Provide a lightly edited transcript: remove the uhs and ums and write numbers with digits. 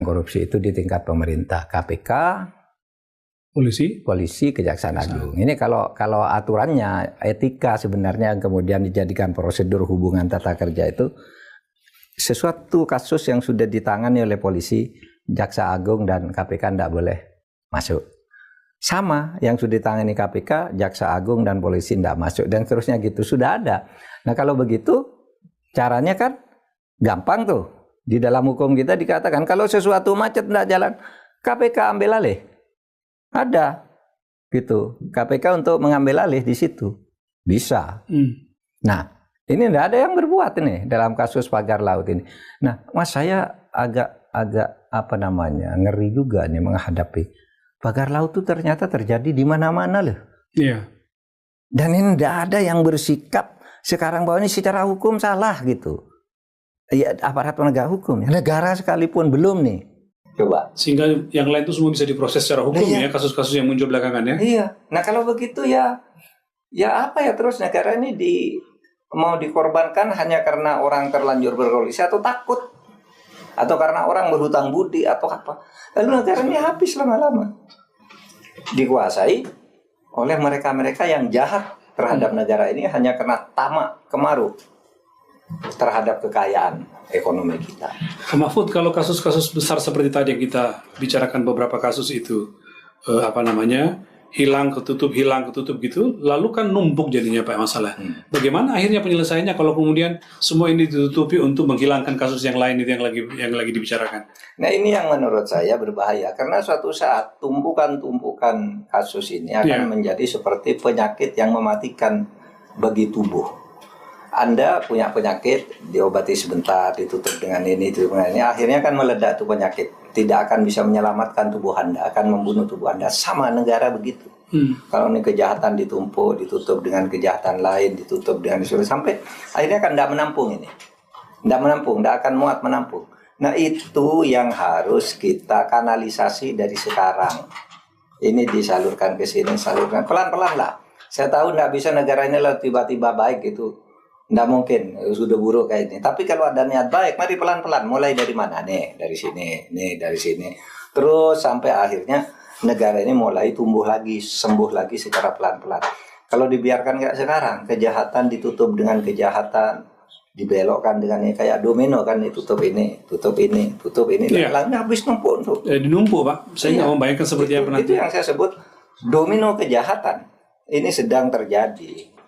korupsi itu di tingkat pemerintah, KPK, polisi, Kejaksaan Agung. Ini kalau aturannya etika sebenarnya yang kemudian dijadikan prosedur hubungan tata kerja itu sesuatu kasus yang sudah ditangani oleh polisi, Jaksa Agung dan KPK tidak boleh masuk. Sama yang sudah ditangani KPK, Jaksa Agung dan polisi tidak masuk dan seterusnya gitu sudah ada. Nah kalau begitu caranya kan gampang tuh. Di dalam hukum kita dikatakan kalau sesuatu macet tidak jalan, KPK ambil alih. Ada gitu. KPK untuk mengambil alih di situ. Bisa. Nah, ini tidak ada yang berbuat ini dalam kasus pagar laut ini. Nah, Mas saya agak ngeri juga nih menghadapi pagar laut itu ternyata terjadi di mana-mana loh. Iya. Dan ini tidak ada yang bersikap sekarang bahwa ini secara hukum salah gitu. Ya aparat penegak hukum, ya. Negara sekalipun belum nih. Coba. Sehingga yang lain itu semua bisa diproses secara hukum ya, kasus-kasus yang muncul belakangan ya. Iya. Nah kalau begitu ya apa ya terus negara ini mau dikorbankan hanya karena orang terlanjur berkoalisi atau takut atau karena orang berhutang budi atau apa? Lalu negara ini habis lama-lama. Dikuasai oleh mereka-mereka yang jahat terhadap negara ini hanya karena tamak kemaru terhadap kekayaan ekonomi kita. Mahfud, kalau kasus-kasus besar seperti tadi yang kita bicarakan beberapa kasus itu hilang ketutup gitu, lalu kan numpuk jadinya Pak masalah. Bagaimana akhirnya penyelesaiannya kalau kemudian semua ini ditutupi untuk menghilangkan kasus yang lain itu yang lagi dibicarakan? Nah ini yang menurut saya berbahaya karena suatu saat tumpukan kasus ini akan menjadi seperti penyakit yang mematikan bagi tubuh. Anda punya penyakit, diobati sebentar, ditutup dengan ini, akhirnya akan meledak tuh penyakit. Tidak akan bisa menyelamatkan tubuh Anda, akan membunuh tubuh Anda. Sama negara begitu. Kalau ini kejahatan ditumpuk, ditutup dengan kejahatan lain, ditutup dengan sampai akhirnya akan tidak menampung ini. Tidak akan muat menampung. Nah itu yang harus kita kanalisasi dari sekarang. Ini disalurkan ke sini, salurkan pelan-pelan lah. Saya tahu tidak bisa negara ini tiba-tiba baik gitu. Nggak mungkin, sudah buruk kayak ini. Tapi kalau ada niat baik, mari pelan-pelan. Mulai dari mana? Nih, dari sini. Nih, dari sini. Terus sampai akhirnya negara ini mulai tumbuh lagi, sembuh lagi secara pelan-pelan. Kalau dibiarkan kayak sekarang, kejahatan ditutup dengan kejahatan, dibelokkan dengan ini kayak domino kan, tutup ini, tutup ini, tutup ini. Lalu habis numpuk. Dinumpuk Pak. Saya nggak membayangkan seperti apa nanti. Itu yang saya sebut domino kejahatan. Ini sedang terjadi.